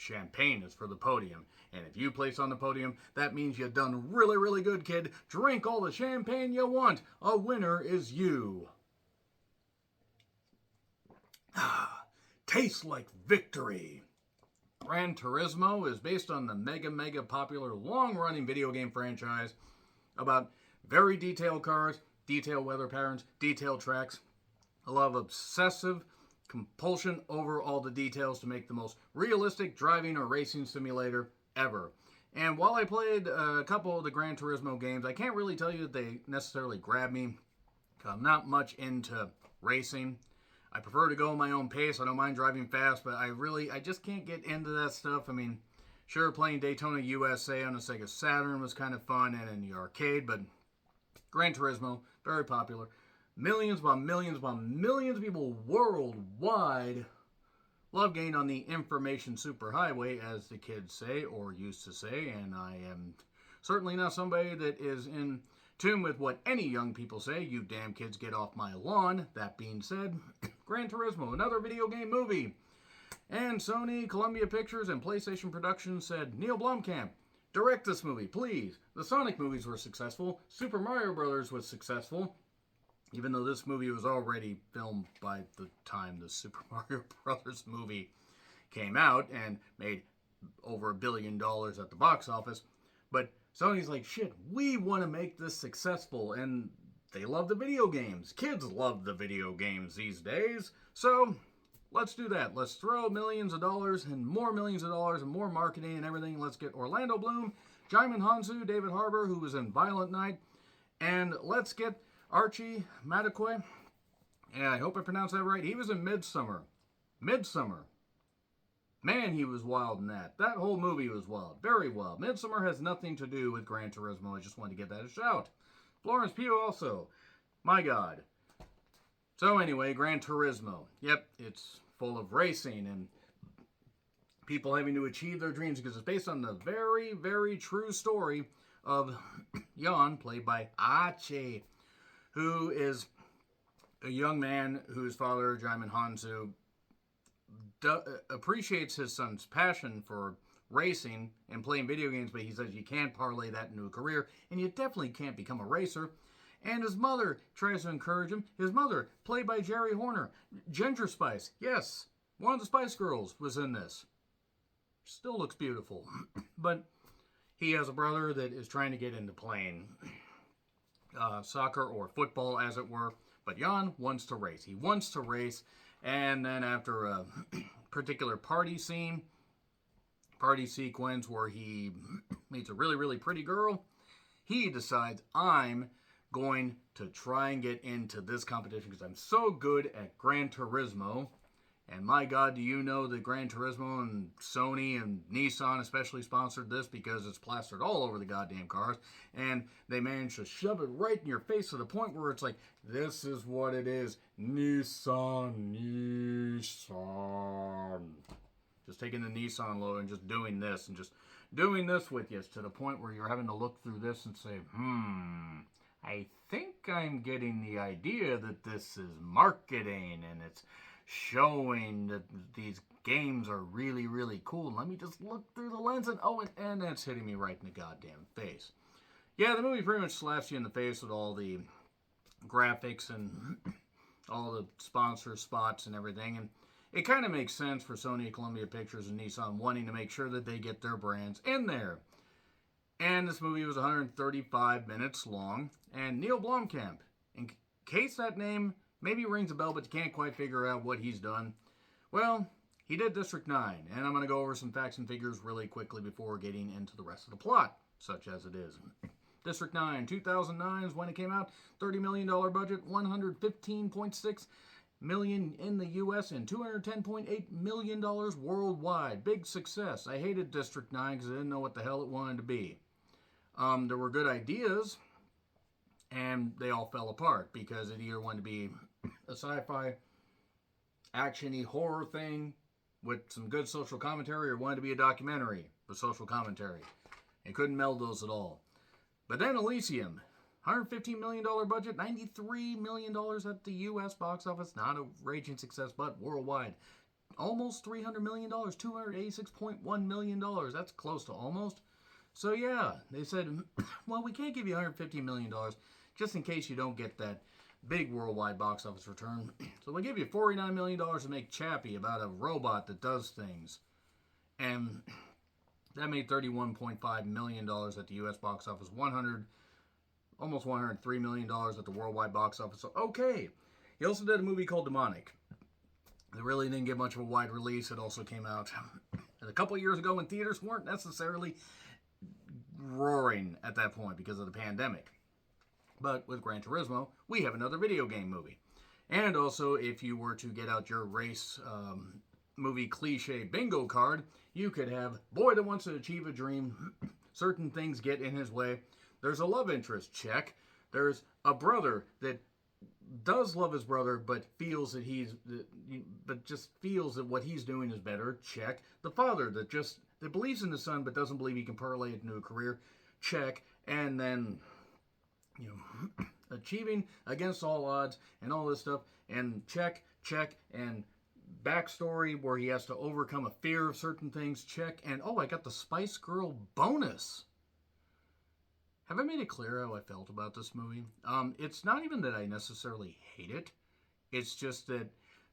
champagne is for the podium. And if you place on the podium, that means you've done really, really good, kid. Drink all the champagne you want. A winner is you. Tastes like victory. Gran Turismo is based on the mega popular long-running video game franchise about very detailed cars, detailed weather patterns, detailed tracks, a lot of obsessive compulsion over all the details to make the most realistic driving or racing simulator ever. And while I played a couple of the Gran Turismo games, I can't really tell you that they necessarily grabbed me. I'm not much into racing. I prefer to go my own pace. I don't mind driving fast, but I just can't get into that stuff. I mean, sure, playing Daytona USA on a Sega Saturn was kind of fun and in the arcade, but Gran Turismo, very popular. Millions upon millions upon millions of people worldwide love getting on the information superhighway, as the kids say, or used to say, and I am certainly not somebody that is in tune with what any young people say. You damn kids, get off my lawn. That being said, Gran Turismo, another video game movie. And Sony, Columbia Pictures, and PlayStation Productions said, Neil Blomkamp, direct this movie, please. The Sonic movies were successful. Super Mario Brothers was successful. Even though this movie was already filmed by the time the Super Mario Brothers movie came out and made over $1 billion at the box office. But Sony's like, shit, we want to make this successful. And they love the video games. Kids love the video games these days. So let's do that. Let's throw millions of dollars and more millions of dollars and more marketing and everything. Let's get Orlando Bloom, Jaimin Hansu, David Harbour, who was in Violent Night. And let's get Archie Madekwe, and I hope I pronounced that right. He was in Midsummer. Man, he was wild in that. That whole movie was wild. Very wild. Midsummer has nothing to do with Gran Turismo. I just wanted to get that a shout. Florence Pugh also. My God. So anyway, Gran Turismo. Yep, it's full of racing and people having to achieve their dreams because it's based on the very true story of Jan, played by Archie, who is a young man whose father, Jaimin Hansu, appreciates his son's passion for racing and playing video games, but he says you can't parlay that into a career, and you definitely can't become a racer. And his mother tries to encourage him. His mother, played by Jerry Horner. Ginger Spice, yes, one of the Spice Girls was in this. Still looks beautiful. But he has a brother that is trying to get into playing soccer or football, as it were. But Jan wants to race. He wants to race. And then after a particular party sequence where he meets a really pretty girl, he decides, I'm going to try and get into this competition because I'm so good at Gran Turismo. And my God, do you know that Gran Turismo and Sony and Nissan especially sponsored this because it's plastered all over the goddamn cars. And they managed to shove it right in your face to the point where it's like, this is what it is. Nissan. Just taking the Nissan logo and just doing this and just doing this with you to the point where you're having to look through this and say, I think I'm getting the idea that this is marketing and it's showing that these games are really cool. Let me just look through the lens and it's hitting me right in the goddamn face. Yeah, the movie pretty much slaps you in the face with all the graphics and all the sponsor spots and everything. And it kind of makes sense for Sony, Columbia Pictures, and Nissan wanting to make sure that they get their brands in there. And this movie was 135 minutes long. And Neil Blomkamp, in case that name maybe rings a bell, but you can't quite figure out what he's done. Well, he did District 9, and I'm going to go over some facts and figures really quickly before getting into the rest of the plot, such as it is. District 9, 2009 is when it came out. $30 million budget, $115.6 million in the U.S. and $210.8 million worldwide. Big success. I hated District 9 because I didn't know what the hell it wanted to be. There were good ideas, and they all fell apart because it either wanted to be a sci-fi, action-y horror thing with some good social commentary or wanted to be a documentary with social commentary. It couldn't meld those at all. But then Elysium, $115 million budget, $93 million at the U.S. box office. Not a raging success, but worldwide. almost $300 million, $286.1 million. That's close to almost. So yeah, they said, well, we can't give you $150 million just in case you don't get that big worldwide box office return. So we'll give you $49 million to make Chappie about a robot that does things. And that made $31.5 million at the U.S. box office, almost $103 million at the worldwide box office. So, okay. He also did a movie called Demonic. It really didn't get much of a wide release. It also came out a couple of years ago when theaters weren't necessarily roaring at that point because of the pandemic. But with Gran Turismo, we have another video game movie. And also, if you were to get out your race movie cliche bingo card, you could have boy that wants to achieve a dream, certain things get in his way. There's a love interest, check. There's a brother that does love his brother, but feels that just feels that what he's doing is better, check. The father that believes in the son, but doesn't believe he can parlay it into a career, check. And then, achieving against all odds and all this stuff, and check, and backstory where he has to overcome a fear of certain things, check. And oh, I got the Spice Girl bonus. Have I made it clear how I felt about this movie? It's not even that I necessarily hate it. It's just that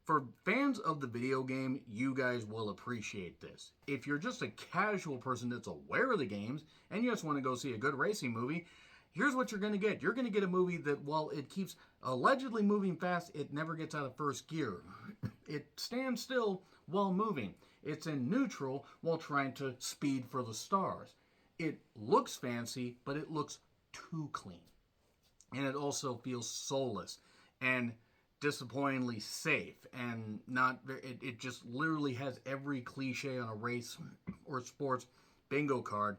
for fans of the video game, you guys will appreciate this. If you're just a casual person that's aware of the games and you just want to go see a good racing movie, here's what you're going to get. You're going to get a movie that, while it keeps allegedly moving fast, it never gets out of first gear. It stands still while moving. It's in neutral while trying to speed for the stars. It looks fancy, but it looks too clean. And it also feels soulless and disappointingly safe. And it just literally has every cliche on a race or sports bingo card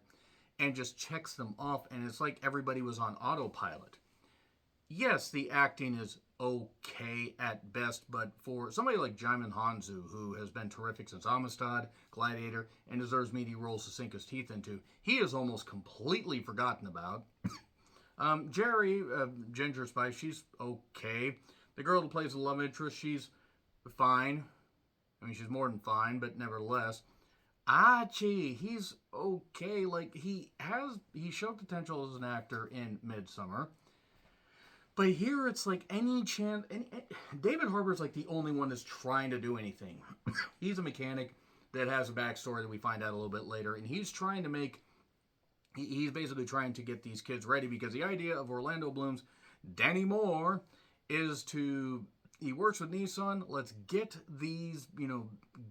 and just checks them off. And it's like everybody was on autopilot. Yes, the acting is okay at best, but for somebody like Jaimin Hanzo, who has been terrific since Amistad, Gladiator, and deserves meaty roles to sink his teeth into, he is almost completely forgotten about. Jerry, Ginger Spice, she's okay. The girl who plays the love interest, she's fine. I mean, she's more than fine, but nevertheless. Archie, he's okay. Like, he showed potential as an actor in Midsummer. But here it's like any chance. David Harbour's like the only one that's trying to do anything. He's a mechanic that has a backstory that we find out a little bit later. And he's trying to he's basically trying to get these kids ready, because the idea of Orlando Bloom's Danny Moore is he works with Nissan. Let's get these,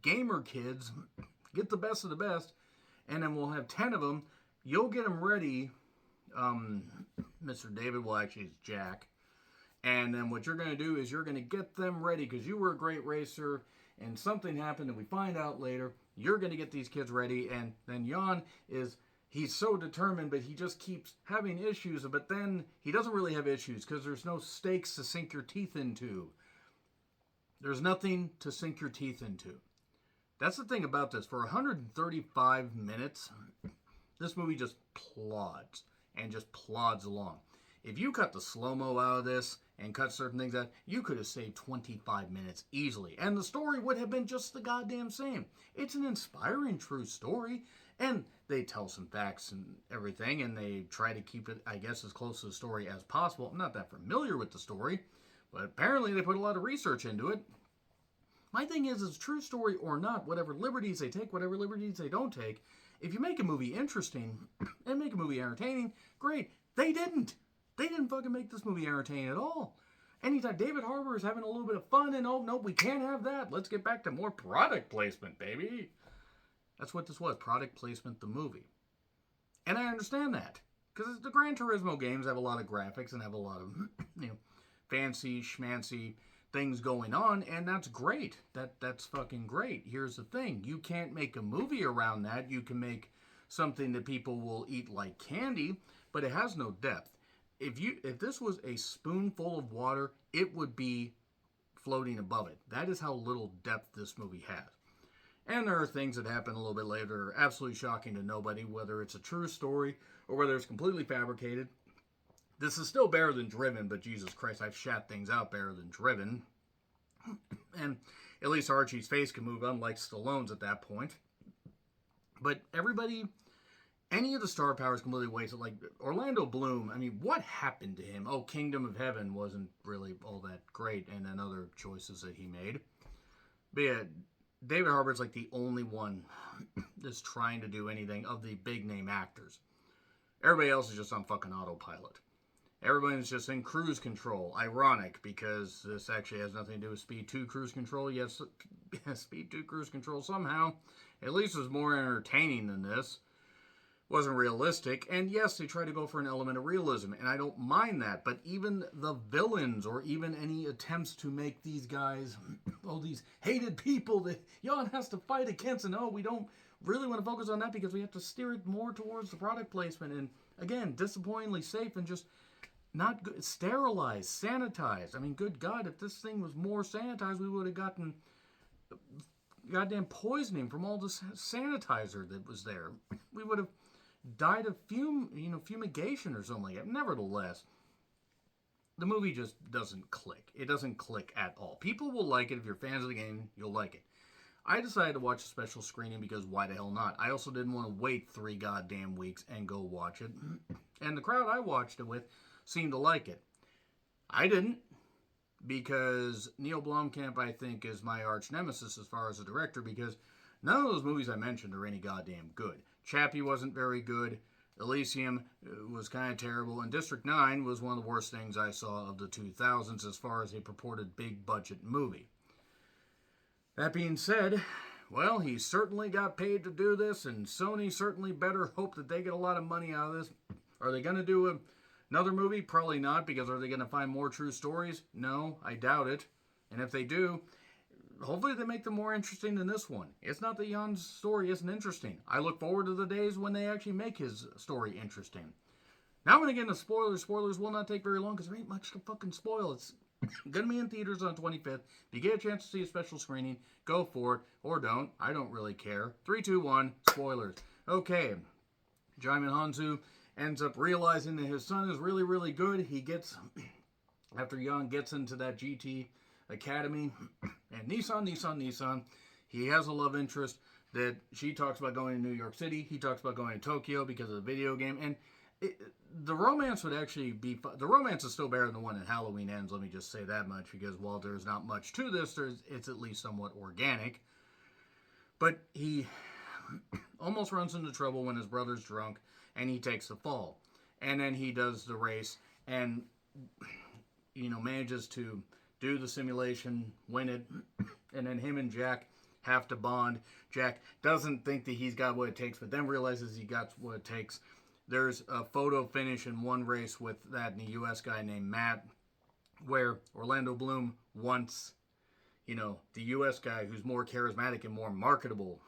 gamer kids, get the best of the best. And then we'll have 10 of them. You'll get them ready. Mr. David, well, actually, it's Jack. And then what you're going to do is you're going to get them ready because you were a great racer and something happened that we find out later. You're going to get these kids ready. And then Jan he's so determined, but he just keeps having issues. But then he doesn't really have issues because there's no stakes to sink your teeth into. There's nothing to sink your teeth into. That's the thing about this. For 135 minutes, this movie just plods and just plods along. If you cut the slow-mo out of this and cut certain things out, you could have saved 25 minutes easily. And the story would have been just the goddamn same. It's an inspiring true story. And they tell some facts and everything, and they try to keep it, I guess, as close to the story as possible. I'm not that familiar with the story, but apparently they put a lot of research into it. My thing is, it's true story or not, whatever liberties they take, whatever liberties they don't take, if you make a movie interesting and make a movie entertaining, great. They didn't. They didn't fucking make this movie entertaining at all. Anytime David Harbour is having a little bit of fun and, oh, no, we can't have that. Let's get back to more product placement, baby. That's what this was, product placement, the movie. And I understand that. Because the Gran Turismo games have a lot of graphics and have a lot of, fancy, schmancy things going on, and that's great. That's fucking great. Here's the thing. You can't make a movie around that. You can make something that people will eat like candy, but it has no depth. If this was a spoonful of water, it would be floating above it. That is how little depth this movie has. And there are things that happen a little bit later that are absolutely shocking to nobody, whether it's a true story or whether it's completely fabricated. This is still better than Driven, but Jesus Christ, I've shat things out better than Driven. And at least Archie's face can move, unlike Stallone's at that point. But everybody, any of the star power is completely wasted. Like Orlando Bloom, I mean, what happened to him? Oh, Kingdom of Heaven wasn't really all that great, and then other choices that he made. But yeah, David Harbour's like the only one that's trying to do anything of the big name actors. Everybody else is just on fucking autopilot. Everyone's just in cruise control. Ironic, because this actually has nothing to do with Speed 2 cruise control. Yes, Speed 2 cruise control somehow at least was more entertaining than this. Wasn't realistic. And yes, they try to go for an element of realism, and I don't mind that. But even the villains, or even any attempts to make these guys, these hated people that Jan has to fight against, and we don't really want to focus on that because we have to steer it more towards the product placement. And again, disappointingly safe and just not good. Sterilized, sanitized. I mean, good God, if this thing was more sanitized, we would have gotten goddamn poisoning from all the sanitizer that was there. We would have died of fumigation or something like that. Nevertheless, the movie just doesn't click. It doesn't click at all. People will like it. If you're fans of the game, you'll like it. I decided to watch a special screening because why the hell not? I also didn't want to wait 3 goddamn weeks and go watch it. And the crowd I watched it with seemed to like it. I didn't, because Neil Blomkamp, I think, is my arch nemesis as far as a director, because none of those movies I mentioned are any goddamn good. Chappie wasn't very good. Elysium was kind of terrible. And District 9 was one of the worst things I saw of the 2000s as far as a purported big budget movie. That being said, well, he certainly got paid to do this, and Sony certainly better hope that they get a lot of money out of this. Are they going to do another movie? Probably not, because are they going to find more true stories? No, I doubt it. And if they do, hopefully they make them more interesting than this one. It's not that Jan's story isn't interesting. I look forward to the days when they actually make his story interesting. Now I'm going to get into spoilers. Spoilers will not take very long because there ain't much to fucking spoil. It's going to be in theaters on 25th. If you get a chance to see a special screening, go for it. Or don't. I don't really care. 3, 2, 1, spoilers. Okay. Jaimin Hanzo ends up realizing that his son is really, really good. He gets, after Jan gets into that GT Academy, and Nissan, he has a love interest that she talks about going to New York City. He talks about going to Tokyo because of the video game. And the romance would actually be, the romance is still better than the one in Halloween Ends, let me just say that much, because while there's not much to this, it's at least somewhat organic. But he almost runs into trouble when his brother's drunk, and he takes the fall. And then he does the race, and, manages to do the simulation, win it, and then him and Jack have to bond. Jack doesn't think that he's got what it takes, but then realizes he got what it takes. There's a photo finish in one race with that U.S. guy named Matt, where Orlando Bloom wants, the U.S. guy who's more charismatic and more marketable.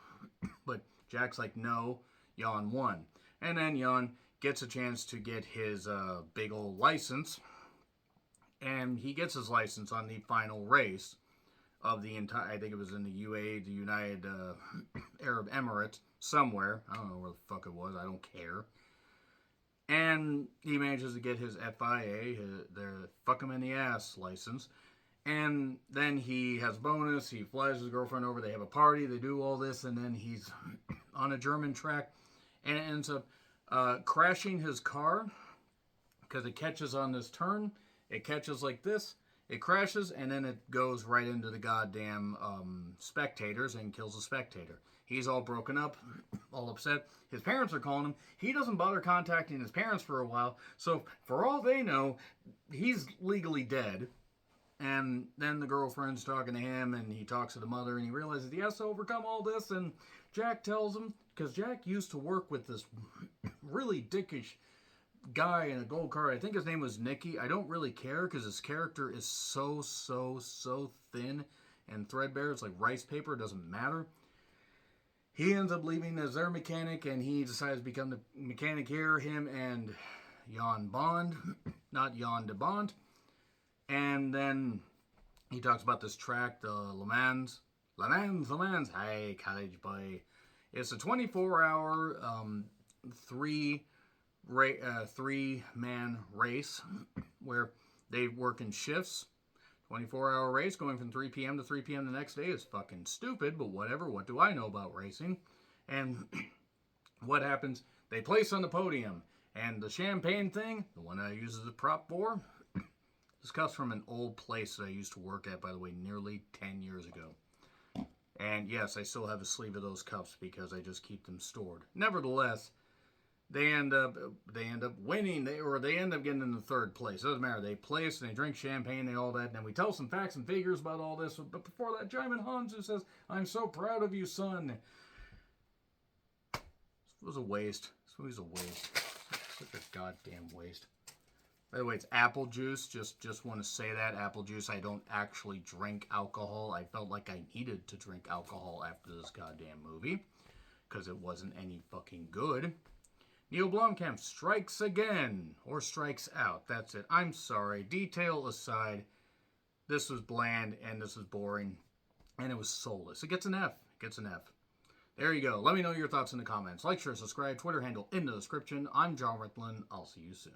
But Jack's like, no, Jan won. And then Jan gets a chance to get his big old license. And he gets his license on the final race of the entire, I think it was in the UAE, the United Arab Emirates, somewhere. I don't know where the fuck it was. I don't care. And he manages to get his FIA, their fuck him in the ass license. And then he has a bonus. He flies his girlfriend over. They have a party. They do all this. And then he's on a German track. And it ends up crashing his car because it catches on this turn. It catches like this. It crashes. And then it goes right into the goddamn spectators and kills a spectator. He's all broken up, all upset. His parents are calling him. He doesn't bother contacting his parents for a while. So, for all they know, he's legally dead. And then the girlfriend's talking to him, and he talks to the mother, and he realizes he has to overcome all this. And Jack tells him, because Jack used to work with this really dickish guy in a gold car. I think his name was Nicky. I don't really care, because his character is so thin and threadbare. It's like rice paper. It doesn't matter. He ends up leaving as their mechanic, and he decides to become the mechanic here. Him and Jan Bond, not Jan de Bond. And then he talks about this track, the Le Mans. Hey, college boy. It's a 24-hour, three-man race where they work in shifts, 24-hour race going from 3 p.m. to 3 p.m. the next day is fucking stupid, but whatever. What do I know about racing? And what happens? They place on the podium. And the champagne thing, the one I use as a prop for, this comes from an old place that I used to work at, by the way, nearly 10 years ago. And yes, I still have a sleeve of those cups because I just keep them stored. Nevertheless, they end up winning, they end up getting in the third place. It doesn't matter. They place and they drink champagne and all that. And then we tell some facts and figures about all this. But before that, Jaimin Hanzo says, "I'm so proud of you, son." This was a waste. This was a waste. Such a goddamn waste. By the way, it's apple juice. Just want to say that. Apple juice. I don't actually drink alcohol. I felt like I needed to drink alcohol after this goddamn movie. Because it wasn't any fucking good. Neil Blomkamp strikes again. Or strikes out. That's it. I'm sorry. Detail aside, this was bland and this was boring. And it was soulless. It gets an F. It gets an F. There you go. Let me know your thoughts in the comments. Like, share, subscribe, Twitter handle in the description. I'm John Ritlin. I'll see you soon.